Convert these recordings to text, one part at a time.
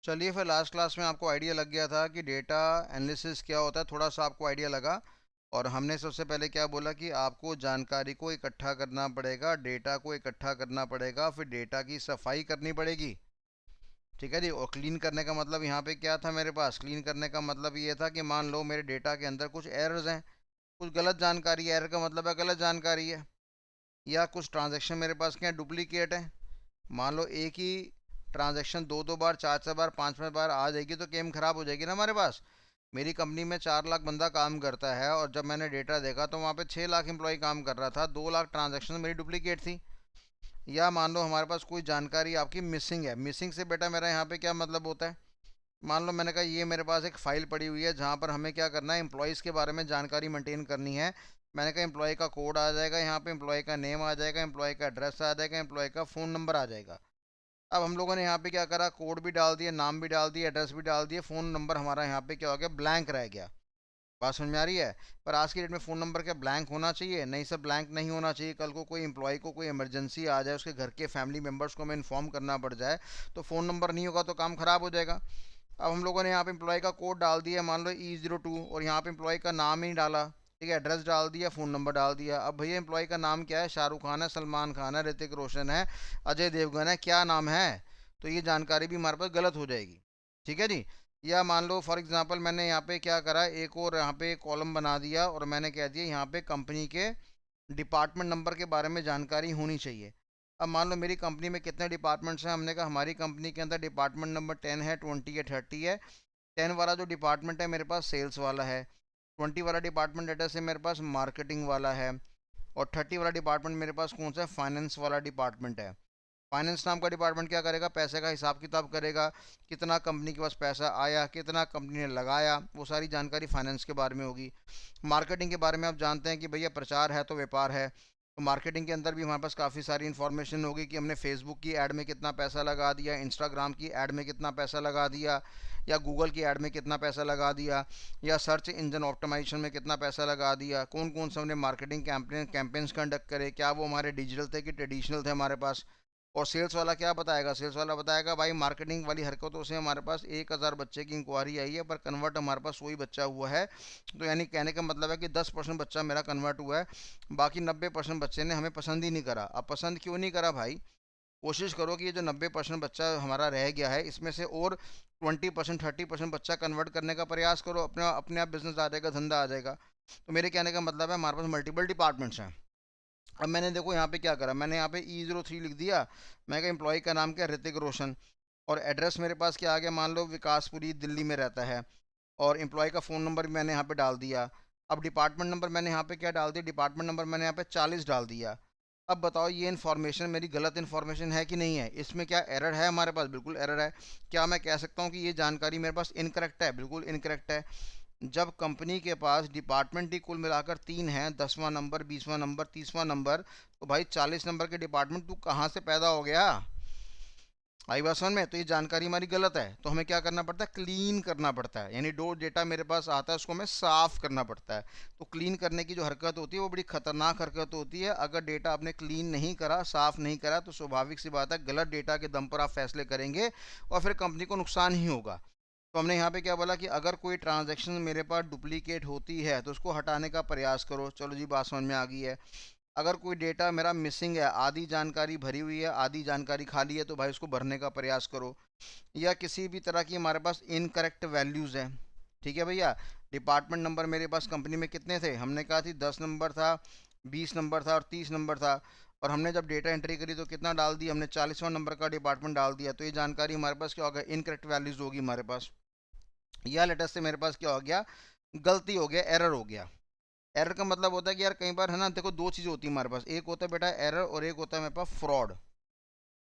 चलिए फिर last class में आपको आइडिया लग गया था कि डेटा एनालिसिस क्या होता है, थोड़ा सा आपको आइडिया लगा। और हमने सबसे पहले क्या बोला कि आपको जानकारी को इकट्ठा करना पड़ेगा, डेटा को इकट्ठा करना पड़ेगा, फिर डेटा की सफाई करनी पड़ेगी। ठीक है जी। और क्लीन करने का मतलब यहाँ पे क्या था, मेरे पास क्लीन करने का मतलब ये था कि मान लो मेरे डेटा के अंदर कुछ एरर्स हैं, कुछ गलत जानकारी है। एरर का मतलब है गलत जानकारी है, या कुछ ट्रांजैक्शन मेरे पास क्या डुप्लीकेट है। मान लो एक ही ट्रांजैक्शन दो दो बार, चार चार बार, पांच पांच बार आ जाएगी तो गेम खराब हो जाएगी ना हमारे पास। मेरी कंपनी में 4 लाख बंदा काम करता है, और जब मैंने डेटा देखा तो वहाँ पे 6 लाख एम्प्लॉय काम कर रहा था, 2 लाख ट्रांजैक्शन मेरी डुप्लीकेट थी। या मान लो हमारे पास कोई जानकारी आपकी मिसिंग है। मिसिंग से बेटा मेरा यहाँ पे क्या मतलब होता है, मान लो मैंने कहा ये मेरे पास एक फ़ाइल पड़ी हुई है जहाँ पर हमें क्या करना है, एम्प्लॉयज़ के बारे में जानकारी मेंटेन करनी है। मैंने कहा एम्प्लॉय का कोड आ जाएगा, यहाँ पे एम्प्लॉय का नेम आ जाएगा, एम्प्लॉय का एड्रेस आ जाएगा, एम्प्लॉय का फ़ोन नंबर आ जाएगा। अब हम लोगों ने यहाँ पे क्या करा, कोड भी डाल दिया, नाम भी डाल दिया, एड्रेस भी डाल दिया, फ़ोन नंबर हमारा यहाँ पे क्या हो गया, ब्लैंक रह गया। बात समझ में आ रही है। पर आज की डेट में फ़ोन नंबर क्या ब्लैंक होना चाहिए? नहीं सर, ब्लैंक नहीं होना चाहिए। कल को कोई एम्प्लॉय को कोई इमरजेंसी आ जाए, उसके घर के फैमिली मेम्बर्स को हमें इन्फॉर्म करना पड़ जाए, तो फ़ोन नंबर नहीं होगा तो काम ख़राब हो जाएगा। अब हम लोगों ने यहाँ पे एम्प्लॉय का कोड डाल दिया, मान लो E02, और यहाँ पे एम्प्लॉय का नाम ही डाला। ठीक है, एड्रेस डाल दिया, फ़ोन नंबर डाल दिया। अब भैया एम्प्लॉय का नाम क्या है, शाहरुख खान है, सलमान खान है, ऋतिक रोशन है, अजय देवगन है, क्या नाम है? तो ये जानकारी भी हमारे पास गलत हो जाएगी। ठीक है जी। या मान लो फॉर एग्जांपल मैंने यहाँ पे क्या करा, एक और यहाँ पे कॉलम बना दिया, और मैंने कह दिया यहाँ पे कंपनी के डिपार्टमेंट नंबर के बारे में जानकारी होनी चाहिए। अब मान लो मेरी कंपनी में कितने डिपार्टमेंट्स हैं, हमने कहा हमारी कंपनी के अंदर डिपार्टमेंट नंबर 10 है, 20 है, 30 है। 10 वाला जो डिपार्टमेंट है मेरे पास सेल्स वाला है। 20 वाला डिपार्टमेंट एड्रेस है मेरे पास मार्केटिंग वाला है। और 30 वाला डिपार्टमेंट मेरे पास कौन सा है, फाइनेंस वाला डिपार्टमेंट है। फाइनेंस नाम का डिपार्टमेंट क्या करेगा, पैसे का हिसाब किताब करेगा, कितना कंपनी के पास पैसा आया, कितना कंपनी ने लगाया, वो सारी जानकारी फाइनेंस के बारे में होगी। मार्केटिंग के बारे में आप जानते हैं कि भैया प्रचार है तो व्यापार है, तो मार्केटिंग के अंदर भी हमारे पास काफ़ी सारी इन्फॉर्मेशन होगी कि हमने फेसबुक की ऐड में कितना पैसा लगा दिया, इंस्टाग्राम की ऐड में कितना पैसा लगा दिया, या गूगल की ऐड में कितना पैसा लगा दिया, या सर्च इंजन ऑप्टिमाइजेशन में कितना पैसा लगा दिया, कौन कौन से हमने मार्केटिंग कैंपेन्स कंडक्ट करे, क्या वो हमारे डिजिटल थे कि ट्रेडिशनल थे हमारे पास। और सेल्स वाला क्या बताएगा, सेल्स वाला बताएगा भाई मार्केटिंग वाली हरकतों से हमारे पास 1,000 बच्चे की इंक्वायरी आई है, पर कन्वर्ट हमारे पास वही बच्चा हुआ है। तो यानी कहने का मतलब है कि 10% बच्चा मेरा कन्वर्ट हुआ है, बाकी 90% बच्चे ने हमें पसंद ही नहीं करा। अब पसंद क्यों नहीं करा भाई, कोशिश करो कि ये जो 90% बच्चा हमारा रह गया है, इसमें से और 20% 30% बच्चा कन्वर्ट करने का प्रयास करो, अपने अपने आप बिजनेस आ जाएगा, धंधा आ जाएगा। तो मेरे कहने का मतलब है हमारे पास मल्टीपल डिपार्टमेंट्स हैं। अब मैंने देखो यहाँ पे क्या करा, मैंने यहाँ पे E03 लिख दिया। मैं क्या, एम्प्लॉय का नाम क्या, ऋतिक रोशन। और एड्रेस मेरे पास क्या आ गया, मान लो विकासपुरी दिल्ली में रहता है। और एम्प्लॉय का फ़ोन नंबर भी मैंने यहाँ पे डाल दिया। अब डिपार्टमेंट नंबर मैंने यहाँ पे क्या डाल दिया, डिपार्टमेंट नंबर मैंने यहाँ पे 40 डाल दिया। अब बताओ ये इन्फॉर्मेशन मेरी गलत इन्फॉर्मेशन है कि नहीं है, इसमें क्या एरर है हमारे पास? बिल्कुल एरर है। क्या मैं कह सकता हूँ कि ये जानकारी मेरे पास इनकरेक्ट है? बिल्कुल इनकरेक्ट है। जब कंपनी के पास डिपार्टमेंट ही कुल मिलाकर 3 हैं, 10वां नंबर, 20वां नंबर, 30वां नंबर, तो भाई 40 नंबर के डिपार्टमेंट तू कहाँ से पैदा हो गया? आई बात समझ में? तो ये जानकारी हमारी गलत है, तो हमें क्या करना पड़ता है, क्लीन करना पड़ता है। यानी जो डेटा मेरे पास आता है उसको हमें साफ करना पड़ता है। तो क्लीन करने की जो हरकत होती है वो बड़ी खतरनाक हरकत होती है। अगर डेटा आपने क्लीन नहीं करा, साफ नहीं करा, तो स्वाभाविक सी बात है गलत डेटा के दम पर आप फैसले करेंगे, और फिर कंपनी को नुकसान ही होगा। तो हमने यहाँ पे क्या बोला कि अगर कोई ट्रांजैक्शन मेरे पास डुप्लीकेट होती है तो उसको हटाने का प्रयास करो। चलो जी, बात समझ में आ गई है। अगर कोई डेटा मेरा मिसिंग है, आधी जानकारी भरी हुई है, आधी जानकारी खाली है, तो भाई उसको भरने का प्रयास करो। या किसी भी तरह की हमारे पास इनकरेक्ट वैल्यूज़ हैं। ठीक है भैया। डिपार्टमेंट नंबर मेरे पास कंपनी में कितने थे, हमने कहा थी 10 नंबर था, 20 नंबर था, और 30 नंबर था। और हमने जब डेटा एंट्री करी तो कितना डाल दिया, हमने 40वां नंबर का डिपार्टमेंट डाल दिया। तो ये जानकारी हमारे पास क्या होगा, इनकरेक्ट वैल्यूज़ होगी हमारे पास। या लेटेस्ट से मेरे पास क्या हो गया, गलती हो गया, एरर हो गया। एरर का मतलब होता है कि यार कई बार है ना, देखो दो चीज़ें होती है हमारे पास, एक होता है बेटा एरर, और एक होता है मेरे पास फ्रॉड।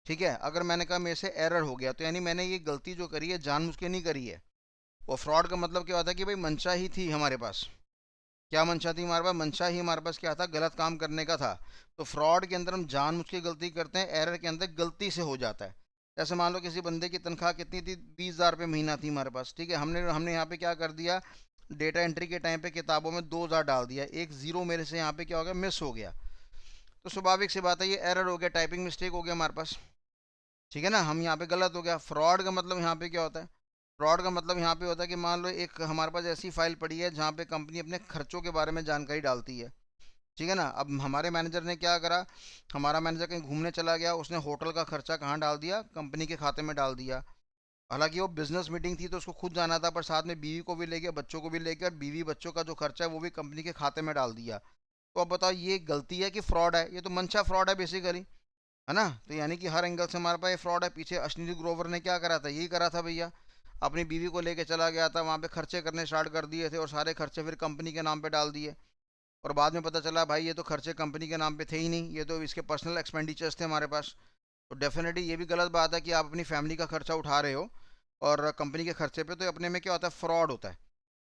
ठीक है, अगर मैंने कहा मेरे से एरर हो गया तो यानी मैंने ये गलती जो करी है जानबूझ के नहीं करी है। और फ्रॉड का मतलब क्या होता है कि भाई मंशा ही थी हमारे पास। क्या मंशा थी हमारे पास? मंशा ही हमारे पास क्या था, गलत काम करने का था। तो फ्रॉड के अंदर हम जानबूझ के गलती करते हैं, एरर के अंदर गलती से हो जाता है। जैसे मान लो किसी बंदे की तनख्वाह कितनी थी, 20,000 रुपये महीना थी हमारे पास। ठीक है, हमने हमने यहाँ पे क्या कर दिया, डेटा एंट्री के टाइम पे किताबों में 2,000 डाल दिया, एक ज़ीरो मेरे से यहाँ पे क्या हो गया, मिस हो गया। तो स्वाभाविक सी बात है ये एरर हो गया, टाइपिंग मिस्टेक हो गया हमारे पास। ठीक है ना, हम यहाँ पे गलत हो गया। फ्रॉड का मतलब यहाँ पे क्या होता है? फ्रॉड का मतलब यहाँ पे होता है कि मान लो एक हमारे पास ऐसी फाइल पड़ी है जहाँ पे कंपनी अपने खर्चों के बारे में जानकारी डालती है। ठीक है ना, अब हमारे मैनेजर ने क्या करा, हमारा मैनेजर कहीं घूमने चला गया, उसने होटल का खर्चा कहाँ डाल दिया, कंपनी के खाते में डाल दिया। हालांकि वो बिजनेस मीटिंग थी तो उसको खुद जाना था, पर साथ में बीवी को भी ले गया, बच्चों को भी ले गया, और बीवी बच्चों का जो खर्चा है वो भी कंपनी के खाते में डाल दिया। तो अब बताओ ये गलती है कि फ्रॉड है? ये तो मंशा फ्रॉड है बेसिकली, है ना। तो यानी कि हर एंगल से हमारे पास ये फ्रॉड है। पीछे अश्लील ग्रोवर ने क्या करा था, यही करा था भैया, अपनी बीवी को लेके चला गया था, वहाँ पे खर्चे करने स्टार्ट कर दिए थे और सारे खर्चे फिर कंपनी के नाम पे डाल दिए। और बाद में पता चला भाई ये तो खर्चे कंपनी के नाम पे थे ही नहीं, ये तो इसके पर्सनल एक्सपेंडिचर्स थे हमारे पास। तो डेफिनेटली ये भी गलत बात है कि आप अपनी फैमिली का खर्चा उठा रहे हो और कंपनी के खर्चे पे, तो अपने में क्या होता है, फ्रॉड होता है।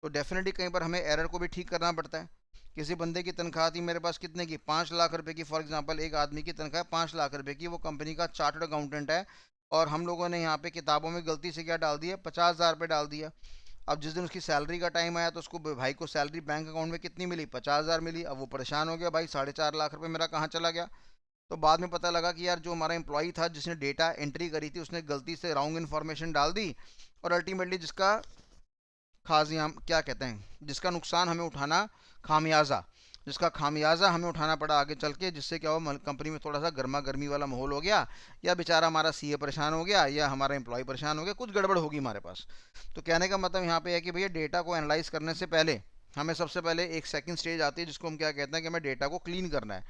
तो डेफिनेटली कहीं पर हमें एरर को भी ठीक करना पड़ता है। किसी बंदे की तनख्वाह थी मेरे पास कितने की, 5 लाख रुपए की, फॉर एग्जांपल एक आदमी की तनख्वाह 5 लाख रुपए की, वो कंपनी का चार्टर्ड अकाउंटेंट है, और हम लोगों ने यहाँ पे किताबों में गलती से क्या डाल दिया, 50,000 रुपये डाल दिया। अब जिस दिन उसकी सैलरी का टाइम आया तो उसको भाई को सैलरी बैंक अकाउंट में कितनी मिली, 50,000 मिली। अब वो परेशान हो गया, भाई 4.5 लाख रुपये मेरा कहाँ चला गया। तो बाद में पता लगा कि यार जो हमारा एम्प्लॉई था जिसने डेटा एंट्री करी थी उसने गलती से रॉन्ग इन्फॉर्मेशन डाल दी, और अल्टीमेटली जिसका खाजियाम क्या कहते हैं, जिसका नुकसान हमें उठाना, खामियाजा, जिसका खामियाजा हमें उठाना पड़ा आगे चल के, जिससे क्या हुआ, कंपनी में थोड़ा सा गर्मा गर्मी वाला माहौल हो गया, या बेचारा हमारा सीए परेशान हो गया, या हमारा एम्प्लॉय परेशान हो गया, कुछ गड़बड़ होगी हमारे पास। तो कहने का मतलब यहाँ पे है कि भैया डेटा को एनालाइज करने से पहले हमें सबसे पहले एक सेकंड स्टेज आती है जिसको हम क्या कहते हैं कि हमें डेटा को क्लीन करना है।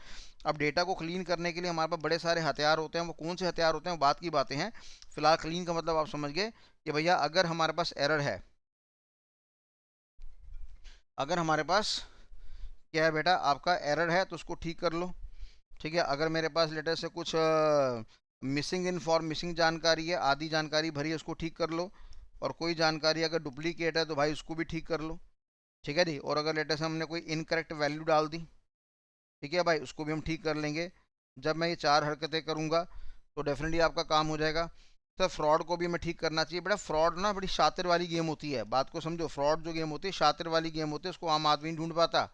अब डेटा को क्लीन करने के लिए हमारे पास बड़े सारे हथियार होते हैं, वो कौन से हथियार होते हैं वो बात की बातें हैं। फिलहाल क्लीन का मतलब आप समझ गए कि भैया अगर हमारे पास एरर है, अगर हमारे पास क्या है बेटा, आपका एरर है तो उसको ठीक कर लो। ठीक है, अगर मेरे पास लेटर से कुछ मिसिंग जानकारी है, आधी जानकारी भरी है, उसको ठीक कर लो। और कोई जानकारी अगर डुप्लीकेट है तो भाई उसको भी ठीक कर लो। ठीक है जी, और अगर लेटर से हमने कोई इनकरेक्ट वैल्यू डाल दी, ठीक है भाई, उसको भी हम ठीक कर लेंगे। जब मैं ये चार हरकतें करूँगा तो डेफिनेटली आपका काम हो जाएगा। सर फ्रॉड को भी हमें ठीक करना चाहिए। बेटा फ्रॉड ना बड़ी शातिर वाली गेम होती है, बात को समझो, फ्रॉड जो गेम होती है शातिर वाली गेम होती है, उसको आम आदमी नहीं ढूंढ पाता।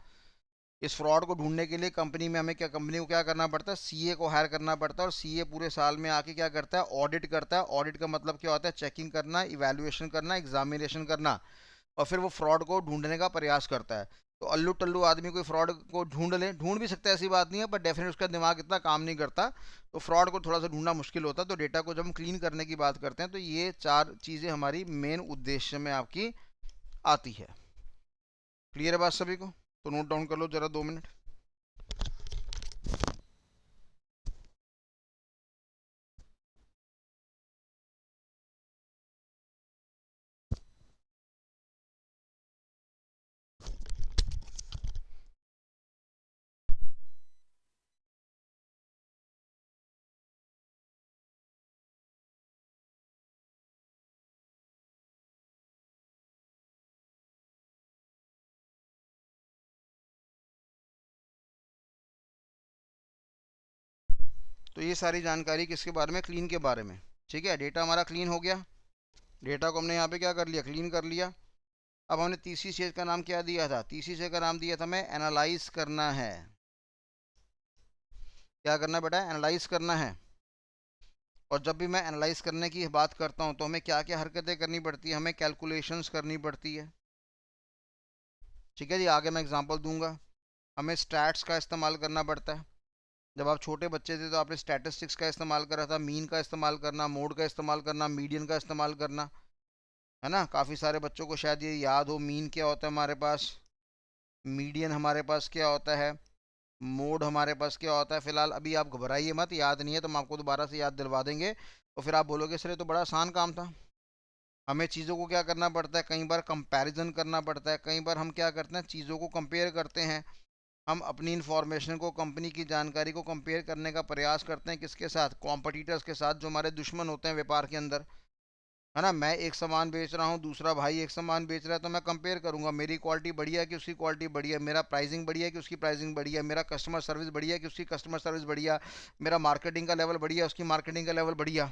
इस फ्रॉड को ढूंढने के लिए कंपनी में हमें क्या, कंपनी को क्या करना पड़ता है, सीए को हायर करना पड़ता है, और सीए पूरे साल में आके क्या करता है, ऑडिट करता है। ऑडिट का मतलब क्या होता है, चेकिंग करना, इवैल्यूएशन करना, एग्जामिनेशन करना, और फिर वो फ्रॉड को ढूंढने का प्रयास करता है। तो अल्लू टल्लू आदमी कोई फ्रॉड को ढूंढ ले, ढूंढ भी सकता है, ऐसी बात नहीं है, पर डेफिनेट उसका दिमाग इतना काम नहीं करता। तो फ्रॉड को थोड़ा सा ढूंढना मुश्किल होता है। तो डेटा को जब हम क्लीन करने की बात करते हैं तो ये चार चीज़ें हमारी मेन उद्देश्य में आपकी आती है। क्लियर है बात सभी को? तो नोट डाउन कर लो जरा 2 मिनट। तो ये सारी जानकारी किसके बारे में, क्लीन के बारे में। ठीक है, डेटा हमारा क्लीन हो गया, डेटा को हमने यहाँ पे क्या कर लिया, क्लीन कर लिया। अब हमने तीसरी स्टेज का नाम क्या दिया था, तीसरी स्टेज का नाम दिया था हमें एनालाइज करना है। क्या करना बेटा, एनालाइज करना है। और जब भी मैं एनालाइज करने की बात करता हूँ तो हमें क्या क्या हरकतें करनी पड़ती है, हमें कैलकुलेशंस करनी पड़ती है। ठीक है जी, आगे मैं एग्जांपल दूंगा। हमें स्टैट्स का इस्तेमाल करना पड़ता है। जब आप छोटे बच्चे थे तो आपने स्टैटिस्टिक्स का इस्तेमाल करा था, मीन का इस्तेमाल करना, मोड का इस्तेमाल करना, मीडियन का इस्तेमाल करना, है ना। काफ़ी सारे बच्चों को शायद ये याद हो, मीन क्या होता है हमारे पास, मीडियन हमारे पास क्या होता है, मोड हमारे पास क्या होता है। फिलहाल अभी आप घबराइए मत, याद नहीं है तो हम आपको दोबारा से याद दिलवा देंगे। तो फिर आप बोलोगे सर ये तो बड़ा आसान काम था। हमें चीज़ों को क्या करना पड़ता है, कई बार कंपैरिजन करना पड़ता है, कई बार हम क्या करते हैं, चीज़ों को कंपेयर करते हैं। हम अपनी इंफॉर्मेशन को, कंपनी की जानकारी को कंपेयर करने का प्रयास करते हैं, किसके साथ, कॉम्पिटिटर्स के साथ, जो हमारे दुश्मन होते हैं व्यापार के अंदर, है ना। मैं एक सामान बेच रहा हूँ, दूसरा भाई एक सामान बेच रहा है, तो मैं कंपेयर करूंगा, मेरी क्वालिटी बढ़िया है कि उसकी क्वालिटी बढ़िया है, मेरा प्राइसिंग बढ़िया है कि उसकी प्राइसिंग बढ़िया है, मेरा कस्टमर सर्विस बढ़िया है कि उसकी कस्टमर सर्विस बढ़िया, मेरा मार्केटिंग का लेवल बढ़िया है उसकी मार्केटिंग का लेवल बढ़िया।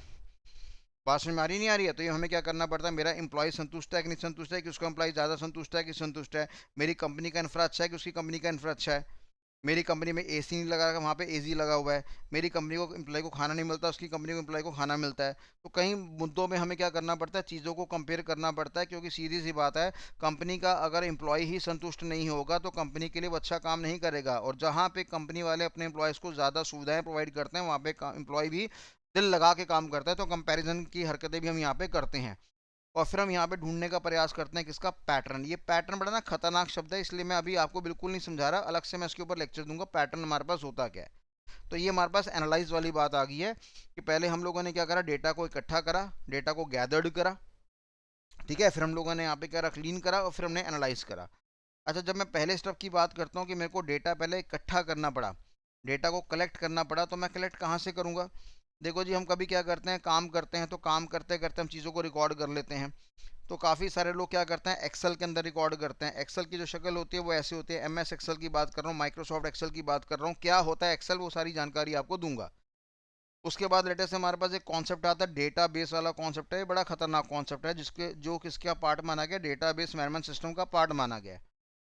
बात समझ में आ रही नहीं आ रही है? तो ये हमें क्या करना पड़ता है, मेरा एम्प्लॉय संतुष्ट है कि नहीं संतुष्ट है, कि उसका एम्प्लॉय ज़्यादा संतुष्ट है कि संतुष्ट है, मेरी कंपनी का इंफ्रा अच्छा है कि उसकी कंपनी का इंफ्रा अच्छा है। मेरी कंपनी में एसी नहीं लगा, वहाँ पे एसी लगा हुआ है। मेरी कंपनी को एम्प्लॉय को खाना नहीं मिलता, उसकी कंपनी को एम्प्लॉय को खाना मिलता है। तो कई मुद्दों में हमें क्या करना पड़ता है, चीज़ों को कंपेयर करना पड़ता है, क्योंकि सीधी सी बात है, कंपनी का अगर एम्प्लॉय ही संतुष्ट नहीं होगा तो कंपनी के लिए वो अच्छा काम नहीं करेगा। और जहाँ पे कंपनी वाले अपने एम्प्लॉयज़ को ज़्यादा सुविधाएँ प्रोवाइड करते हैं, वहाँ पे एम्प्लॉय भी दिल लगा के काम करता है। तो कंपैरिजन की हरकतें भी हम यहाँ पे करते हैं। और फिर हम यहाँ पे ढूंढने का प्रयास करते हैं किसका, पैटर्न। ये पैटर्न बड़ा ना खतरनाक शब्द है, इसलिए मैं अभी आपको बिल्कुल नहीं समझा रहा, अलग से मैं इसके ऊपर लेक्चर दूंगा पैटर्न हमारे पास होता क्या है। तो ये हमारे पास एनालाइज वाली बात आ गई है कि पहले हम लोगों ने क्या करा, डेटा को इकट्ठा करा, डेटा को गैदर्ड करा, ठीक है। फिर हम लोगों ने यहाँ पे क्या करा, क्लीन करा, और फिर हमने एनालाइज करा। अच्छा, जब मैं पहले स्टेप की बात करता हूँ कि मेरे को डेटा पहले इकट्ठा करना पड़ा, डेटा को कलेक्ट करना पड़ा, तो मैं कलेक्ट कहाँ से करूँगा। देखो जी, हम कभी क्या करते हैं, काम करते हैं, तो काम करते करते हम चीज़ों को रिकॉर्ड कर लेते हैं। तो काफ़ी सारे लोग क्या करते हैं, एक्सेल के अंदर रिकॉर्ड करते हैं। एक्सेल की जो शक्ल होती है वो ऐसी होती है, एमएस एक्सेल की बात कर रहा हूँ, माइक्रोसॉफ्ट एक्सेल की बात कर रहा हूँ। क्या होता है एक्सेल, वो सारी जानकारी आपको दूंगा। उसके बाद लेटेस्ट हमारे पास एक कॉन्सेप्ट आता है, डेटा बेस वाला कॉन्सेप्ट है। ये बड़ा खतरनाक कॉन्सेप्ट है, जिसके जो किसका पार्ट माना गया, डेटा बेस मैनेजमेंट सिस्टम का पार्ट माना गया है।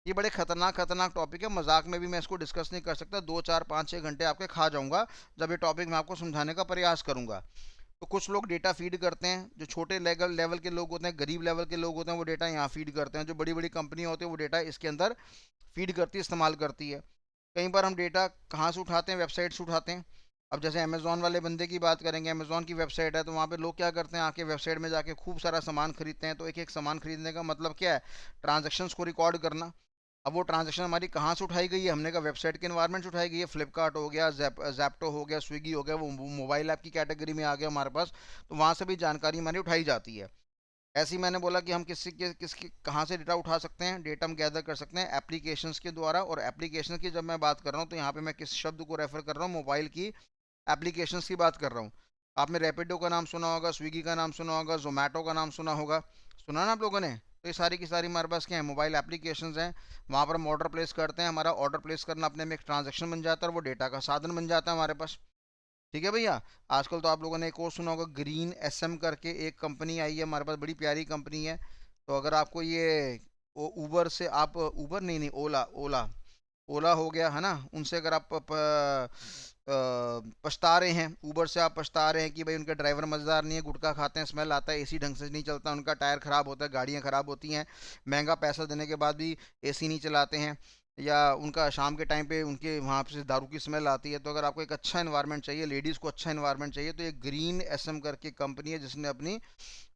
ये बड़े खतरनाक खतरनाक टॉपिक है, मजाक में भी मैं इसको डिस्कस नहीं कर सकता, 2 4 5 6 घंटे आपके खा जाऊंगा जब ये टॉपिक मैं आपको समझाने का प्रयास करूंगा। तो कुछ लोग डेटा फीड करते हैं, जो छोटे लेवल लेवल के लोग होते हैं, गरीब लेवल के लोग होते हैं, वो डेटा यहाँ फीड करते हैं। जो बड़ी बड़ी कंपनियाँ होती है वो डेटा इसके अंदर फीड करती है, इस्तेमाल करती है। कई बार हम डेटा कहाँ से उठाते हैं, वेबसाइट से उठाते हैं। अब जैसे अमेज़ॉन वाले बंदे की बात करेंगे, अमेज़ॉन की वेबसाइट है, तो वहाँ पे लोग क्या करते हैं, आके वेबसाइट में जाके खूब सारा सामान खरीदते हैं। तो एक एक सामान खरीदने का मतलब क्या है, ट्रांजेक्शन्स को रिकॉर्ड करना। अब वो ट्रांजेक्शन हमारी कहाँ से उठाई गई है, हमने कहा वेबसाइट के इन्वायरमेंट से उठाई गई है। फ्लिपकार्ट हो गया, जैप्टो हो गया, स्विगी हो गया, वो मोबाइल ऐप की कैटेगरी में आ गया हमारे पास। तो वहाँ से भी जानकारी हमारी उठाई जाती है। ऐसे ही मैंने बोला कि हम किसकी कहाँ से डेटा उठा सकते हैं, डेटा हम गैदर कर सकते हैं एप्लीकेशंस के द्वारा। और एप्लीकेशन की जब मैं बात कर रहा हूँ, तो यहाँ पे मैं किस शब्द को रेफर कर रहा हूँ, मोबाइल की एप्लीकेशंस की बात कर रहा हूँ। आपने रैपिडो का नाम सुना होगा, स्विगी का नाम सुना होगा, जोमेटो का नाम सुना होगा, सुना ना आप लोगों ने। तो ये सारी की सारी हमारे पास क्या है, मोबाइल एप्लीकेशंस हैं। वहाँ पर हम ऑर्डर प्लेस करते हैं, हमारा ऑर्डर प्लेस करना अपने में एक ट्रांजेक्शन बन जाता है, और वो डेटा का साधन बन जाता है हमारे पास। ठीक है भैया। आजकल तो आप लोगों ने एक और सुना होगा, ग्रीन एसएम करके एक कंपनी आई है हमारे पास, बड़ी प्यारी कंपनी है। तो अगर आपको ये ऊबर से, आप ऊबर नहीं नहीं, ओला ओला ओला हो गया है ना, उनसे अगर आप पछता रहे हैं, ऊबर से आप पछता रहे हैं कि भाई उनके ड्राइवर मज़ेदार नहीं है, गुटखा खाते हैं, स्मेल आता है, एसी ढंग से नहीं चलता, उनका टायर ख़राब होता है, गाड़ियाँ ख़राब होती हैं, महंगा पैसा देने के बाद भी एसी नहीं चलाते हैं, या उनका शाम के टाइम पे उनके वहाँ से दारू की स्मेल आती है। तो अगर आपको एक अच्छा इन्वायरमेंट चाहिए, लेडीज़ को अच्छा इन्वायरमेंट चाहिए, तो ये ग्रीन एसएम करके कंपनी है, जिसने अपनी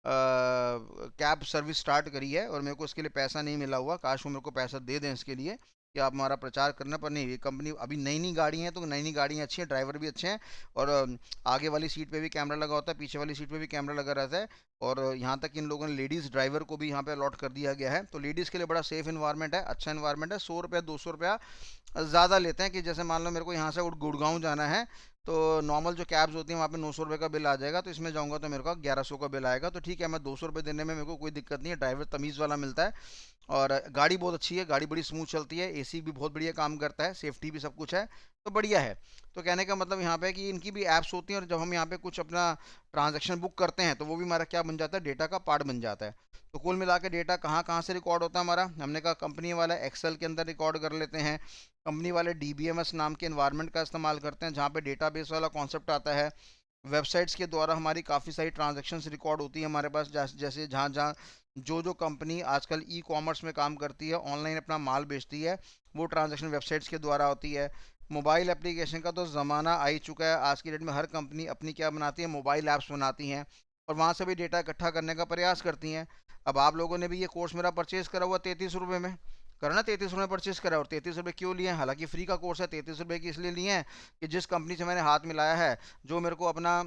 कैब सर्विस स्टार्ट करी है। और मेरे को इसके लिए पैसा नहीं मिला हुआ, काश वो मेरे को पैसा दे दें इसके लिए कि आप हमारा प्रचार करना। पर नहीं, ये कंपनी अभी नई नई गाड़ी हैं, तो नई नई गाड़ियाँ अच्छी हैं, ड्राइवर भी अच्छे हैं। और आगे वाली सीट पे भी कैमरा लगा होता है, पीछे वाली सीट पे भी कैमरा लगा रहता है। और यहाँ तक इन लोगों ने लेडीज़ ड्राइवर को भी यहाँ पे अलॉट कर दिया गया है। तो लेडीज़ के लिए बड़ा सेफ इन्वायरमेंट है, अच्छा इन्वायरमेंट है। 100 रुपया 200 रुपया ज़्यादा लेते हैं, कि जैसे मान लो मेरे को यहाँ से गुड़गांव जाना है, तो नॉर्मल जो कैब्स होती हैं वहाँ पे 900 रुपये का बिल आ जाएगा। तो इसमें जाऊँगा तो मेरे को 1100 का बिल आएगा। तो ठीक है, मैं 200 रुपये देने में मेरे को कोई दिक्कत नहीं है, ड्राइवर तमीज़ वाला मिलता है। और गाड़ी बहुत अच्छी है, गाड़ी बड़ी स्मूथ चलती है, एसी भी बहुत बढ़िया काम करता है, सेफ्टी भी सब कुछ है। तो बढ़िया है। तो कहने का मतलब यहाँ पे कि इनकी भी ऐप्स होती हैं, और जब हम यहाँ पे कुछ अपना ट्रांजैक्शन बुक करते हैं, तो वो भी हमारा क्या बन जाता है, डेटा का पार्ट बन जाता है। तो कुल मिला के डेटा कहाँ कहाँ से रिकॉर्ड होता है हमारा, हमने कहा कंपनी वाला एक्सेल के अंदर रिकॉर्ड कर लेते हैं। कंपनी वाले डीबीएमएस नाम के इन्वायरमेंट का इस्तेमाल करते हैं, जहाँ पे डेटाबेस वाला कॉन्सेप्ट आता है। वेबसाइट्स के द्वारा हमारी काफ़ी सारी ट्रांजैक्शंस रिकॉर्ड होती है हमारे पास, जैसे जहाँ जहाँ जो कंपनी आजकल ई कॉमर्स में काम करती है, ऑनलाइन अपना माल बेचती है, वो ट्रांजैक्शन वेबसाइट्स के द्वारा होती है। मोबाइल एप्लीकेशन का तो ज़माना आ ही चुका है, आज की डेट में हर कंपनी अपनी क्या बनाती है, मोबाइल ऐप्स बनाती हैं, और वहाँ से भी डेटा इकट्ठा करने का प्रयास करती हैं। अब आप लोगों ने भी ये कोर्स मेरा परचेज़ करा हुआ 33 रुपये में, करो ना, 33 रुपये परचेज करा। और 33 रुपये क्यों लिए हैं, हालांकि फ्री का कोर्स है, 33 रुपये की इसलिए लिए हैं कि जिस कंपनी से मैंने हाथ मिलाया है, जो मेरे को अपना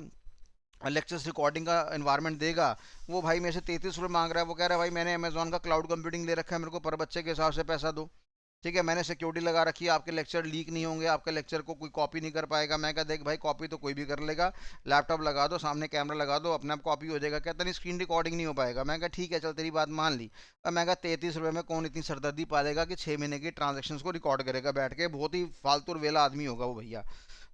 लेक्चर्स रिकॉर्डिंग का इन्वायरमेंट देगा, वो भाई मेरे से 33 रुपये मांग रहा है। वो कह रहा है भाई मैंने अमेजोन का क्लाउड कंप्यूटिंग ले रखा है, मेरे को पर बच्चे के हिसाब से पैसा दो। ठीक है, मैंने सिक्योरिटी लगा रखी है, आपके लेक्चर लीक नहीं होंगे, आपके लेक्चर को कोई कॉपी नहीं कर पाएगा। मैं कहा देख भाई, कॉपी तो कोई भी कर लेगा, लैपटॉप लगा दो, सामने कैमरा लगा दो, अपने आप कॉपी हो जाएगा। कहता नहीं, स्क्रीन रिकॉर्डिंग नहीं हो पाएगा। मैं कहा ठीक है, चल तेरी बात मान ली। अब मैं कहा 33 रुपये में कौन इतनी सरदर्दी पालेगा कि 6 महीने की ट्रांजेक्शन को रिकॉर्ड करेगा बैठ के, बहुत ही फालतू और वेला आदमी होगा वो भैया।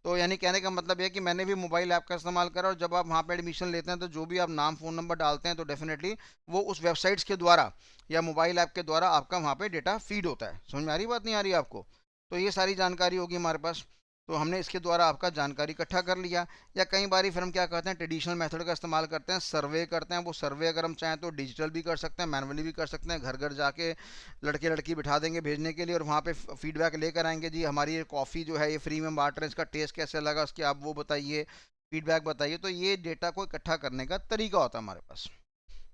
तो यानी कहने का मतलब यह है कि मैंने भी मोबाइल ऐप का इस्तेमाल करा, और जब आप वहाँ पे एडमिशन लेते हैं, तो जो भी आप नाम फ़ोन नंबर डालते हैं, तो डेफिनेटली वो उस वेबसाइट्स के द्वारा या मोबाइल ऐप के द्वारा आपका वहाँ पे डेटा फीड होता है। समझ में आ रही बात, नहीं आ रही आपको। तो ये सारी जानकारी होगी हमारे पास। तो हमने इसके द्वारा आपका जानकारी इकट्ठा कर लिया। या कई बार फिर हम क्या करते हैं, ट्रेडिशनल मेथड का इस्तेमाल करते हैं, सर्वे करते हैं। वो सर्वे अगर हम चाहें तो डिजिटल भी कर सकते हैं, मैनुअली भी कर सकते हैं। घर घर जाके लड़के लड़की बिठा देंगे भेजने के लिए, और वहाँ पे फीडबैक लेकर आएंगे, जी हमारी ये कॉफ़ी जो है ये फ्री में बांट रहे हैं, इसका टेस्ट कैसे लगा, उसकी आप वो बताइए, फीडबैक बताइए। तो ये डेटा को इकट्ठा करने का तरीका होता है हमारे पास।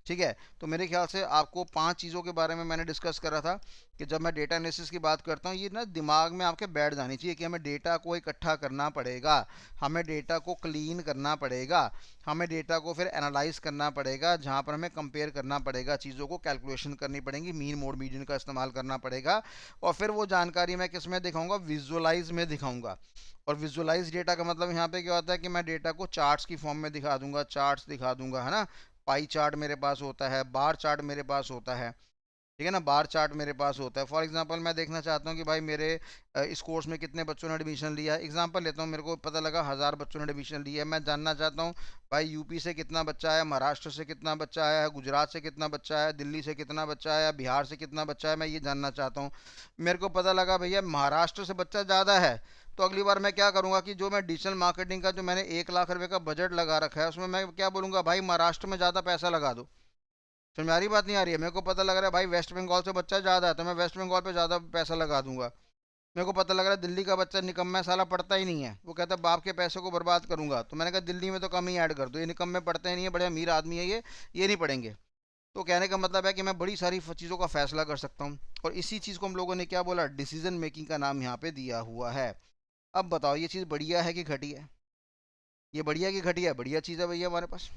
ठीक है। तो मेरे ख्याल से आपको 5 चीज़ों के बारे में मैंने डिस्कस करा था कि जब मैं डेटा एनालिसिस की बात करता हूँ, ये ना दिमाग में आपके बैठ जानी चाहिए कि हमें डेटा को इकट्ठा करना पड़ेगा, हमें डेटा को क्लीन करना पड़ेगा, हमें डेटा को फिर एनालाइज करना पड़ेगा, जहाँ पर हमें कंपेयर करना पड़ेगा, चीज़ों को कैलकुलेशन करनी पड़ेगी, मीन मोड मीडियन का इस्तेमाल करना पड़ेगा। और फिर वो जानकारी मैं किस में दिखाऊंगा, विजुअलाइज में दिखाऊंगा। और विजुअलाइज डेटा का मतलब यहाँ पे क्या होता है कि मैं डेटा को चार्ट्स की फॉर्म में दिखा दूंगा, चार्ट्स दिखा दूंगा, है ना। पाई चार्ट मेरे पास होता है, बार चार्ट मेरे पास होता है, ठीक है ना, बार चार्ट मेरे पास होता है। फॉर एग्जांपल मैं देखना चाहता हूँ कि भाई मेरे इस कोर्स में कितने बच्चों ने एडमिशन लिया है। एग्जांपल लेता हूँ, मेरे को पता लगा 1000 बच्चों ने एडमिशन लिया है। मैं जानना चाहता हूँ भाई यूपी से कितना बच्चा आया, महाराष्ट्र से कितना बच्चा आया है, गुजरात से कितना बच्चा आया, दिल्ली से कितना बच्चा आया, बिहार से कितना बच्चा है, मैं ये जानना चाहता हूँ। मेरे को पता लगा भैया महाराष्ट्र से बच्चा ज़्यादा है, तो अगली बार मैं क्या करूँगा कि जो मैं डिजिटल मार्केटिंग का जो मैंने 1 लाख रुपए का बजट लगा रखा है, उसमें मैं क्या बोलूँगा, भाई महाराष्ट्र में ज़्यादा पैसा लगा दो। फिर मेरी बात नहीं आ रही है, मेरे को पता लग रहा है भाई वेस्ट बंगाल से बच्चा ज़्यादा है, तो मैं वेस्ट बंगाल पे ज़्यादा पैसा लगा दूंगा। मेरे को पता लग रहा है दिल्ली का बच्चा निकम्मा है, साला पढ़ता ही नहीं है, वो कहता है बाप के पैसे को बर्बाद करूंगा, तो मैंने कहा दिल्ली में तो कम ही ऐड कर दो, ये निकम्मे पढ़ते ही नहीं है, बड़े अमीर आदमी है ये नहीं पढ़ेंगे। तो कहने का मतलब है कि मैं बड़ी सारी चीज़ों का फैसला कर सकता हूँ। और इसी चीज़ को हम लोगों ने क्या बोला, डिसीजन मेकिंग का नाम यहाँ पे दिया हुआ है। अब बताओ ये चीज़ बढ़िया है कि घटिया है? ये बढ़िया कि घटिया है? बढ़िया चीज़ है भैया हमारे पास,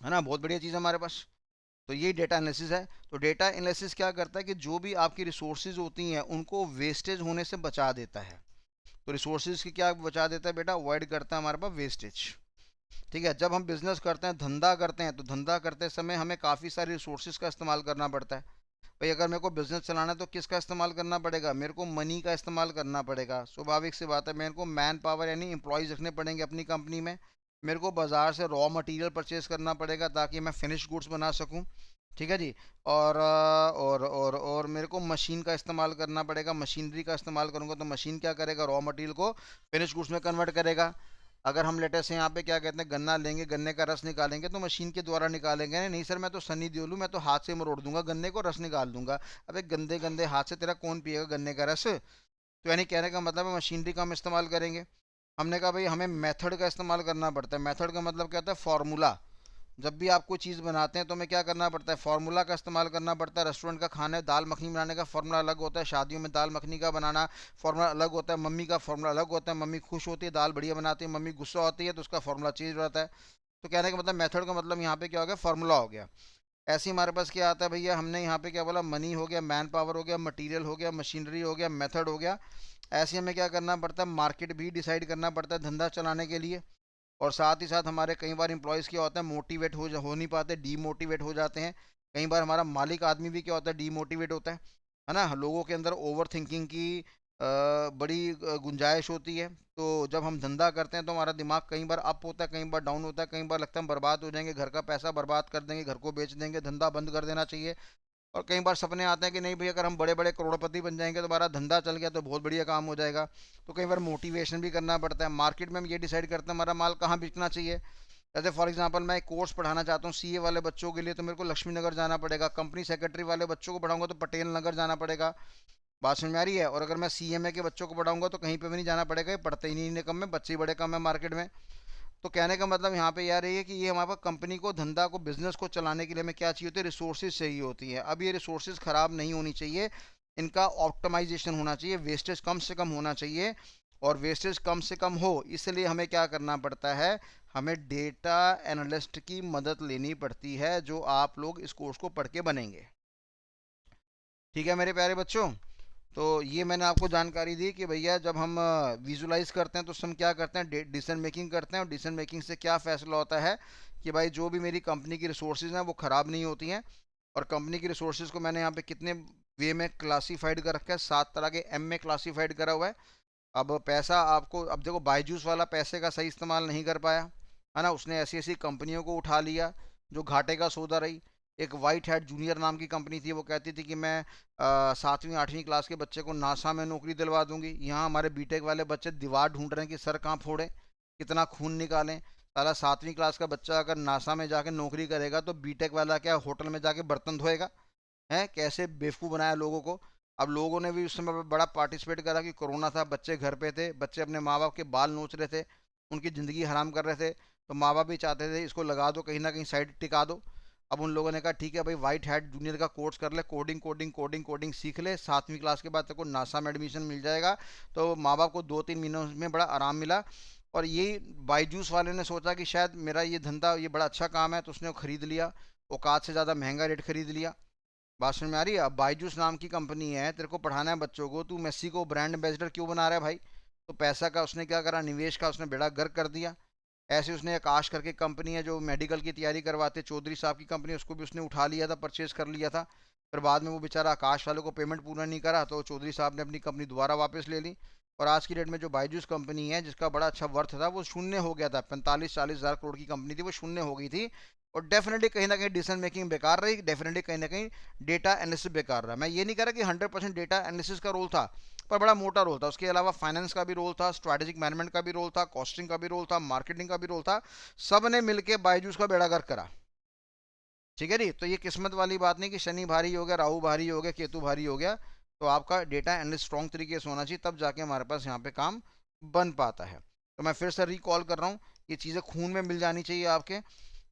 है ना, बहुत बढ़िया चीज़ है हमारे पास। तो ये डेटा एनालिसिस है। तो डेटा एनालिसिस क्या करता है कि जो भी आपकी रिसोर्सेज होती हैं उनको वेस्टेज होने से बचा देता है। तो रिसोर्सेज की क्या बचा देता है बेटा, अवॉइड करता है हमारे पास वेस्टेज। ठीक है। जब हम बिजनेस करते हैं, धंधा करते हैं, तो धंधा करते समय हमें काफ़ी सारे रिसोर्सेज का इस्तेमाल करना पड़ता है। भाई अगर मेरे को बिजनेस चलाना है तो किसका इस्तेमाल करना पड़ेगा, मेरे को मनी का इस्तेमाल करना पड़ेगा। स्वाभाविक सी बात है, मेरे को मैन पावर यानी एम्प्लॉयज़ रखने पड़ेंगे अपनी कंपनी में। मेरे को बाज़ार से रॉ मटेरियल परचेज करना पड़ेगा ताकि मैं फिनिश गुड्स बना सकूं। ठीक है जी। और मेरे को मशीन का इस्तेमाल करना पड़ेगा, मशीनरी का इस्तेमाल करूंगा तो मशीन क्या करेगा, रॉ मटेरियल को फिनिश गुड्स में कन्वर्ट करेगा। अगर हम लेटेस्ट से यहाँ पे क्या कहते हैं, गन्ना लेंगे, गन्ने का रस निकालेंगे तो मशीन के द्वारा निकालेंगे। नहीं सर मैं तो सनी देओल हूँ, मैं तो हाथ से मरोड़ दूंगा गन्ने को, रस निकाल दूंगा। अबे गंदे गंदे हाथ से तेरा कौन पिएगा गन्ने का रस। तो यानी कहने का मतलब है मशीनरी का हम इस्तेमाल करेंगे। हमने कहा भाई हमें मेथड का इस्तेमाल करना पड़ता है। मेथड का मतलब क्या होता है, फार्मूला। जब भी आप कोई चीज़ बनाते हैं तो हमें क्या करना पड़ता है, फार्मूला का इस्तेमाल करना पड़ता है। रेस्टोरेंट का खाना है, दाल मखनी बनाने का फार्मूला अलग होता है, शादियों में दाल मखनी का बनाना फार्मूला अलग होता है, मम्मी का फार्मूला अलग होता है। मम्मी खुश होती है दाल बढ़िया बनाती है, मम्मी गुस्सा होती है तो उसका फार्मूला चेंज रहता है। तो कहने का मतलब मेथड का मतलब यहाँ पे क्या हो गया, फार्मूला हो गया। ऐसे ही हमारे पास क्या आता है भैया, हमने यहाँ पे क्या बोला, मनी हो गया, मैन पावर हो गया, मटेरियल हो गया, मशीनरी हो गया, मेथड हो गया। ऐसे हमें क्या करना पड़ता है, मार्केट भी डिसाइड करना पड़ता है धंधा चलाने के लिए। और साथ ही साथ हमारे कई बार इंप्लॉयज़ क्या होता है, मोटिवेट हो नहीं पाते, डीमोटिवेट हो जाते हैं। कई बार हमारा मालिक आदमी भी क्या होता है, डीमोटिवेट होता है ना। लोगों के अंदर ओवर थिंकिंग की बड़ी गुंजाइश होती है। तो जब हम धंधा करते हैं तो हमारा दिमाग कई बार अप होता है, कई बार डाउन होता है, कई बार लगता है हम बर्बाद हो जाएंगे, घर का पैसा बर्बाद कर देंगे, घर को बेच देंगे, धंधा बंद कर देना चाहिए। और कई बार सपने आते हैं कि नहीं भाई अगर हम बड़े बड़े करोड़पति बन जाएंगे तो हमारा धंधा चल गया तो बहुत बढ़िया काम हो जाएगा। तो कई बार मोटिवेशन भी करना पड़ता है। मार्केट में हम ये डिसाइड करते हैं हमारा माल कहाँ बिकना चाहिए। जैसे फॉर एग्जांपल मैं एक कोर्स पढ़ाना चाहता हूँ सीए वाले बच्चों के लिए, तो मेरे को लक्ष्मी नगर जाना पड़ेगा। कंपनी सेक्रेटरी वाले बच्चों को पढ़ाऊंगा तो पटेल नगर जाना पड़ेगा। बात समझ में आ रही है। और अगर मैं सीएमए के बच्चों को पढ़ाऊंगा तो कहीं पे भी नहीं जाना पड़ेगा, ये पढ़ते ही नहीं कम में, बच्चे ही बड़े कम है मार्केट में। तो कहने का मतलब यहाँ पे यार ये है कि ये हमारे पास कंपनी को, धंधा को, बिजनेस को चलाने के लिए हमें क्या चाहिए होती है, रिसोर्सेज चाहिए होती है। अब ये रिसोर्सेज खराब नहीं होनी चाहिए, इनका ऑप्टिमाइजेशन होना चाहिए, वेस्टेज कम से कम होना चाहिए। और वेस्टेज कम से कम हो इसलिए हमें क्या करना पड़ता है, हमें डेटा एनालिस्ट की मदद लेनी पड़ती है, जो आप लोग इस कोर्स को पढ़ के बनेंगे। ठीक है मेरे प्यारे बच्चों। तो ये मैंने आपको जानकारी दी कि भैया जब हम विजुलाइज करते हैं तो हम क्या करते हैं, डिसीजन मेकिंग करते हैं। और डिसीजन मेकिंग से क्या फ़ैसला होता है कि भाई जो भी मेरी कंपनी की रिसोर्सेज हैं वो ख़राब नहीं होती हैं। और कंपनी की रिसोर्सेज को मैंने यहाँ पे कितने वे में क्लासीफाइड कर रखा है, 7 तरह के एम में क्लासीफाइड करा हुआ है। अब पैसा आपको, अब देखो बायजूस वाला पैसे का सही इस्तेमाल नहीं कर पाया, है ना, उसने ऐसी ऐसी कंपनियों को उठा लिया जो घाटे का सौदा रही। एक वाइट हैट जूनियर नाम की कंपनी थी, वो कहती थी कि मैं 7वीं 8वीं क्लास के बच्चे को नासा में नौकरी दिलवा दूंगी। यहाँ हमारे बीटेक वाले बच्चे दीवार ढूंढ रहे हैं कि सर कहाँ फोड़े, कितना खून निकालें। साला 7वीं क्लास का बच्चा अगर नासा में जाके नौकरी करेगा तो बीटेक वाला क्या होटल में जाके बर्तन धोएगा? हैं, कैसे बेवकूफ़ बनाया लोगों को। अब लोगों ने भी उस समय पे बड़ा पार्टिसिपेट करा कि कोरोना था, बच्चे घर पे थे, बच्चे अपने माँ बाप के बाल नोच रहे थे, उनकी ज़िंदगी हराम कर रहे थे, तो माँ बाप भी चाहते थे इसको लगा दो, कहीं ना कहीं साइड टिका दो। अब उन लोगों ने कहा ठीक है भाई, वाइट हैट जूनियर का कोर्स कर ले, कोडिंग कोडिंग कोडिंग कोडिंग सीख ले, 7वीं क्लास के बाद तेरे को नासा में एडमिशन मिल जाएगा। तो माँ बाप को 2-3 महीनों में बड़ा आराम मिला। और यही बाईजूस वाले ने सोचा कि शायद मेरा ये धंधा ये बड़ा अच्छा काम है, तो उसने वो खरीद लिया, औकात से ज़्यादा महंगा रेट खरीद लिया। बात समझ में आ रही है? अब बायजूस नाम की कंपनी है, तेरे को पढ़ाना है बच्चों को, तू मेस्सी को ब्रांड एम्बेसडर क्यों बना रहा है भाई? तो पैसा का उसने क्या करा, निवेश का उसने बेड़ा गर्क कर दिया। ऐसे उसने आकाश करके कंपनी है जो मेडिकल की तैयारी करवाते, चौधरी साहब की कंपनी, उसको भी उसने उठा लिया था, परचेज कर लिया था। फिर बाद में वो बेचारा आकाश वालों को पेमेंट पूरा नहीं करा, तो चौधरी साहब ने अपनी कंपनी दोबारा वापस ले ली। और आज की डेट में जो बायजूस कंपनी है, जिसका बड़ा अच्छा वर्थ था, वो शून्य हो गया था। 45-40 हज़ार करोड़ की कंपनी थी, वो शून्य हो गई थी। और डेफिनेटली कहीं ना कहीं डिसीजन मेकिंग बेकार रही, डेफिनेटली कहीं ना कहीं डेटा एनालिसिस बेकार रहा। मैं ये नहीं कह रहा कि 100% डेटा एनालिसिस का रोल था, पर बड़ा मोटा रोल था। उसके अलावा फाइनेंस का भी रोल था, स्ट्रैटेजिक मैनेजमेंट का भी रोल था, कॉस्टिंग का भी रोल था, मार्केटिंग का भी रोल था। सब ने मिलकर बायजूस का बेड़ा गर्क करा। ठीक है जी। तो ये किस्मत वाली बात नहीं कि शनि भारी हो गया, राहु भारी हो गया, केतु भारी हो गया। तो आपका डेटा एनालिस्ट स्ट्रॉन्ग तरीके से होना चाहिए, तब जाके हमारे पास यहाँ पे काम बन पाता है। तो मैं फिर से रिकॉल कर रहा हूँ, ये चीज़ें खून में मिल जानी चाहिए आपके,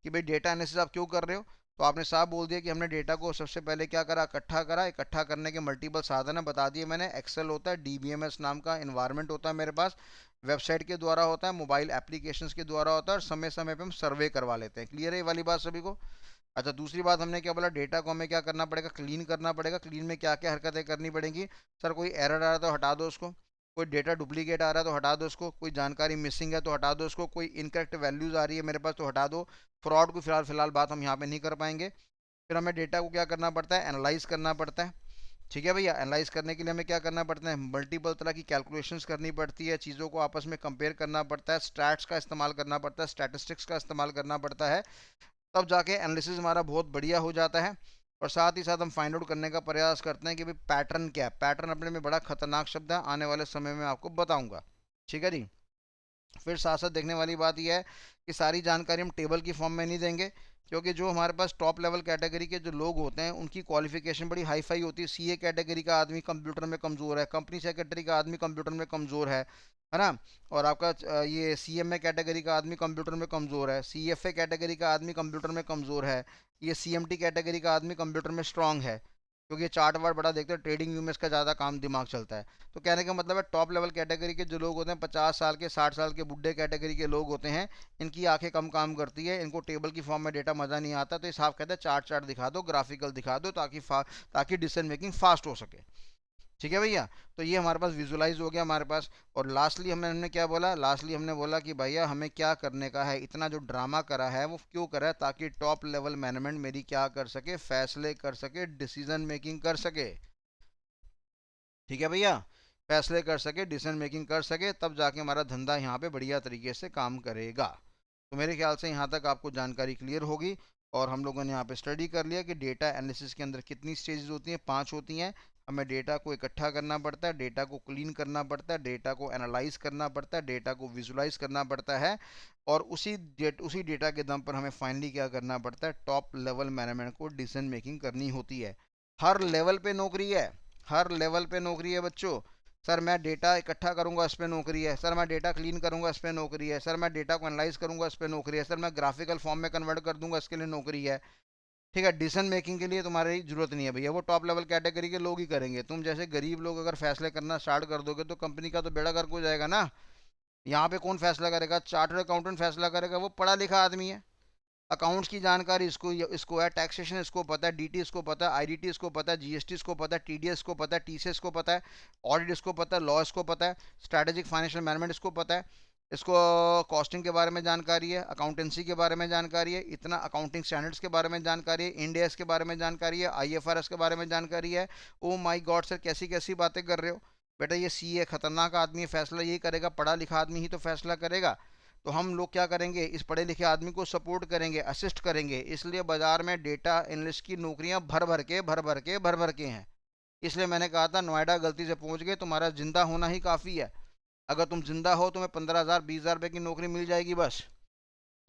कि भाई डेटा एनालिसिस आप क्यों कर रहे हो। तो आपने साफ बोल दिया कि हमने डेटा को सबसे पहले क्या करा, इकट्ठा करा। इकट्ठा करने के मल्टीपल साधन है, बता दिए मैंने। एक्सेल होता है, डीबीएमएस नाम का इन्वायरमेंट होता है मेरे पास, वेबसाइट के द्वारा होता है, मोबाइल एप्लीकेशंस के द्वारा होता है, और समय समय पे हम सर्वे करवा लेते हैं। क्लियर है ये वाली बात सभी को? अच्छा, दूसरी बात हमने क्या बोला, डेटा को हमें क्या करना पड़ेगा, क्लीन करना पड़ेगा। क्लीन में क्या क्या हरकतें करनी पड़ेंगी? सर कोई एरर आ रहा है तो हटा दो उसको, कोई डेटा डुप्लीकेट आ रहा है तो हटा दो उसको, कोई जानकारी मिसिंग है तो हटा दो उसको, कोई इनकरेक्ट वैल्यूज़ आ रही है मेरे पास तो हटा दो। फ्रॉड को फिलहाल फिलहाल बात हम यहाँ पे नहीं कर पाएंगे। फिर हमें डेटा को क्या करना पड़ता है, एनालाइज करना पड़ता है। ठीक है भैया, एनालाइज करने के लिए हमें क्या करना पड़ता है, मल्टीपल तरह की कैलकुलेशंस करनी पड़ती है, चीज़ों को आपस में कंपेयर करना पड़ता है, स्टैट्स का इस्तेमाल करना पड़ता है, स्टैटिस्टिक्स का इस्तेमाल करना पड़ता है। तब जाके एनालिसिस हमारा बहुत बढ़िया हो जाता है। और साथ ही साथ हम फाइंड आउट करने का प्रयास करते हैं कि भाई पैटर्न क्या है। पैटर्न अपने में बड़ा खतरनाक शब्द है, आने वाले समय में आपको बताऊंगा। ठीक है जी। फिर साथ साथ देखने वाली बात यह है कि सारी जानकारी हम टेबल की फॉर्म में नहीं देंगे, क्योंकि जो हमारे पास टॉप लेवल कैटेगरी के जो लोग होते हैं उनकी क्वालिफिकेशन बड़ी हाई फाई होती है। सीए कैटेगरी का आदमी कंप्यूटर में कमज़ोर है, कंपनी सेक्रेटरी का आदमी कंप्यूटर में कमज़ोर है ना। और आपका ये सीएमए कैटेगरी का आदमी कंप्यूटर में कमज़ोर है, सीएफए कैटेगरी का आदमी कंप्यूटर में कमज़ोर है, ये सीएमटी कैटेगरी का आदमी कंप्यूटर में स्ट्रांग है, क्योंकि ये चार्ट वार्ट बड़ा देखते हैं, ट्रेडिंग व्यू में इसका ज़्यादा काम दिमाग चलता है। तो कहने का मतलब है, टॉप लेवल कैटेगरी के जो लोग होते हैं, 50 साल के 60 साल के बुढ़े कैटेगरी के लोग होते हैं, इनकी आंखें कम काम करती है, इनको टेबल की फॉर्म में डेटा मज़ा नहीं आता। तो ये साफ कहते हैं चार्ट चार्ट दिखा दो, ग्राफिकल दिखा दो, ताकि डिसीजन मेकिंग फास्ट हो सके। ठीक है भैया। तो ये हमारे पास विजुलाइज हो गया हमारे पास। और लास्टली हमने क्या बोला, लास्टली हमने बोला कि भैया हमें क्या करने का है, इतना जो ड्रामा करा है वो क्यों करा है, ताकि टॉप लेवल मैनेजमेंट मेरी क्या कर सके, फैसले कर सके, डिसीजन मेकिंग कर सके। ठीक है भैया, फैसले कर सके, डिसीजन मेकिंग कर सके, तब जाके हमारा धंधा यहाँ पे बढ़िया तरीके से काम करेगा। तो मेरे ख्याल से यहाँ तक आपको जानकारी क्लियर होगी। और हम लोगों ने यहाँ पे स्टडी कर लिया कि डेटा एनालिसिस के अंदर कितनी स्टेजेस होती हैं, 5 होती हैं। हमें डेटा को इकट्ठा करना पड़ता है, डेटा को क्लीन करना पड़ता है, डेटा को एनालाइज करना पड़ता है, डेटा को विजुलाइज करना पड़ता है। और उसी डेटा के दम पर हमें फाइनली क्या करना पड़ता है, टॉप लेवल मैनेजमेंट को डिसीजन मेकिंग करनी होती है। हर लेवल पे नौकरी है, हर लेवल पे नौकरी है बच्चों। सर मैं डेटा इकट्ठा करूंगा, इस पे नौकरी है। सर मैं डेटा क्लीन करूंगा, इस पे नौकरी है। सर मैं डेटा को एनालाइज करूंगा, इस पे नौकरी है। सर मैं ग्राफिकल फॉर्म में कन्वर्ट कर दूंगा, इसके लिए नौकरी है। ठीक है, डिसीजन मेकिंग के लिए तुम्हारी जरूरत नहीं है भैया, वो टॉप लेवल कैटेगरी के लोग ही करेंगे। तुम जैसे गरीब लोग अगर फैसले करना स्टार्ट कर दोगे तो कंपनी का तो बेड़ा गर्क हो जाएगा ना। यहाँ पे कौन फैसला करेगा, चार्टर्ड अकाउंटेंट फैसला करेगा, वो पढ़ा लिखा आदमी है। अकाउंट्स की जानकारी इसको इसको है, टैक्सेशन इसको पता है, डीटी इसको पता है, आईडीटी इसको पता है, जीएसटी इसको पता है, टीडीएस इसको पता है, टीसीएस को पता है, ऑडिट इसको पता है, लॉ इसको पता है, स्ट्रैटेजिक फाइनेंशियल मैनेजमेंट इसको पता है, इसको कॉस्टिंग के बारे में जानकारी है, अकाउंटेंसी के बारे में जानकारी है, इतना अकाउंटिंग स्टैंडर्ड्स के बारे में जानकारी है, इंड एस के बारे में जानकारी है, आईएफआरएस के बारे में जानकारी है। ओ माई गॉड सर, कैसी कैसी बातें कर रहे हो बेटा, ये सीए खतरनाक आदमी है, फैसला यही करेगा, पढ़ा लिखा आदमी ही तो फैसला करेगा। तो हम लोग क्या करेंगे, इस पढ़े लिखे आदमी को सपोर्ट करेंगे, असिस्ट करेंगे। इसलिए बाजार में डेटा एनालिस्ट की नौकरियां भर भर के हैं। इसलिए मैंने कहा था नोएडा गलती से पहुंच गए, तुम्हारा जिंदा होना ही काफ़ी है। अगर तुम जिंदा हो तुम्हें 15,000 20,000 रुपये की नौकरी मिल जाएगी बस।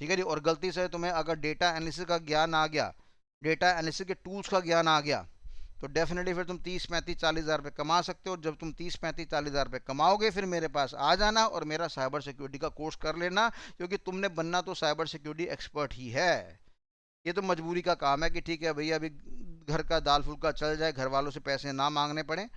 ठीक है जी। और गलती से तुम्हें अगर डेटा एनालिसिस का ज्ञान आ गया, डेटा एनालिसिस के टूल्स का ज्ञान आ गया, तो डेफिनेटली फिर तुम 30 35 40 हज़ार रुपये कमा सकते हो। जब तुम 30 35 40 हज़ार रुपये कमाओगे फिर मेरे पास आ जाना और मेरा साइबर सिक्योरिटी का कोर्स कर लेना, क्योंकि तुमने बनना तो साइबर सिक्योरिटी एक्सपर्ट ही है। ये तो मजबूरी का काम है कि ठीक है भैया अभी घर का दाल फुल्का चल जाए, घर वालों से पैसे ना मांगने पड़े,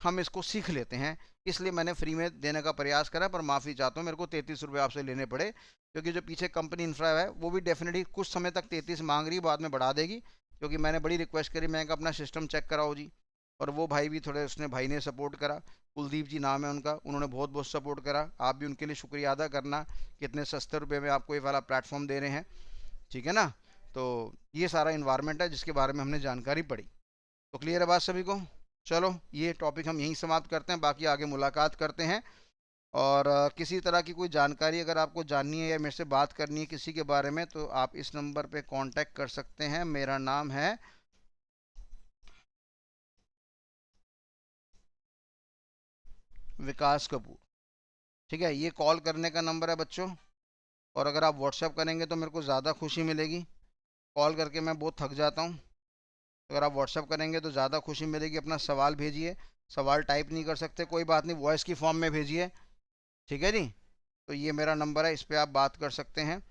हम इसको सीख लेते हैं। इसलिए मैंने फ्री में देने का प्रयास करा, पर माफ़ी चाहता हूँ मेरे को 33 रुपये आपसे लेने पड़े, क्योंकि जो पीछे कंपनी इंफ्रा है वो भी डेफिनेटली कुछ समय तक 33 मांग रही, बाद में बढ़ा देगी। क्योंकि मैंने बड़ी रिक्वेस्ट करी, मैं अपना सिस्टम चेक कराओ जी। और वो भाई भी थोड़े, उसने भाई ने सपोर्ट करा, कुलदीप जी नाम है उनका, उन्होंने बहुत बहुत सपोर्ट करा। आप भी उनके लिए शुक्रिया अदा करना, कितने सस्ते रुपये में आपको ये वाला प्लेटफॉर्म दे रहे हैं। ठीक है ना। तो ये सारा इन्वायरमेंट है जिसके बारे में हमने जानकारी पढ़ी। तो क्लियर है बात सभी को। चलो ये टॉपिक हम यहीं समाप्त करते हैं, बाकी आगे मुलाकात करते हैं। और किसी तरह की कोई जानकारी अगर आपको जाननी है या मेरे से बात करनी है किसी के बारे में, तो आप इस नंबर पे कांटेक्ट कर सकते हैं। मेरा नाम है विकास कपूर। ठीक है, ये कॉल करने का नंबर है बच्चों। और अगर आप व्हाट्सएप करेंगे तो मेरे को ज़्यादा खुशी मिलेगी, कॉल करके मैं बहुत थक जाता हूँ। अगर आप व्हाट्सएप करेंगे तो ज़्यादा खुशी मिलेगी। अपना सवाल भेजिए, सवाल टाइप नहीं कर सकते कोई बात नहीं, वॉइस की फॉर्म में भेजिए। ठीक है जी। तो ये मेरा नंबर है, इस पर आप बात कर सकते हैं।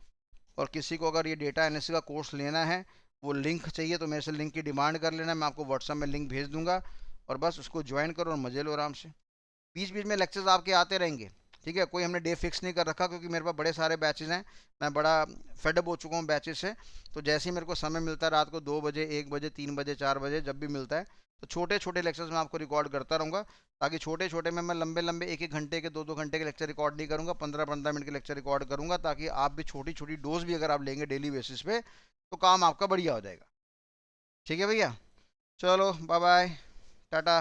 और किसी को अगर ये डेटा एनालिसिस का कोर्स लेना है, वो लिंक चाहिए तो मेरे से लिंक की डिमांड कर लेना, मैं आपको व्हाट्सएप में लिंक भेज दूंगा। और बस उसको ज्वाइन करो और मजे लो आराम से। बीच बीच में लेक्चर्स आपके आते रहेंगे। ठीक है, कोई हमने डे फिक्स नहीं कर रखा, क्योंकि मेरे पास बड़े सारे बैचेज हैं, मैं बड़ा फेडअप हो चुका हूँ बैचेज से। तो जैसे ही मेरे को समय मिलता है, रात को 2 बजे 1 बजे 3 बजे 4 बजे जब भी मिलता है, तो छोटे छोटे लेक्चर्स मैं आपको रिकॉर्ड करता रहूँगा। ताकि छोटे छोटे में मैं लंबे लंबे 1 1 घंटे के 2 2 घंटे के लेक्चर रिकॉर्ड नहीं करूँगा, 15 15 मिनट के लेक्चर रिकॉर्ड करूँगा, ताकि आप भी छोटी छोटी डोज भी अगर आप लेंगे डेली बेसिस पे तो काम आपका बढ़िया हो जाएगा। ठीक है भैया, चलो बाय बाय, टाटा।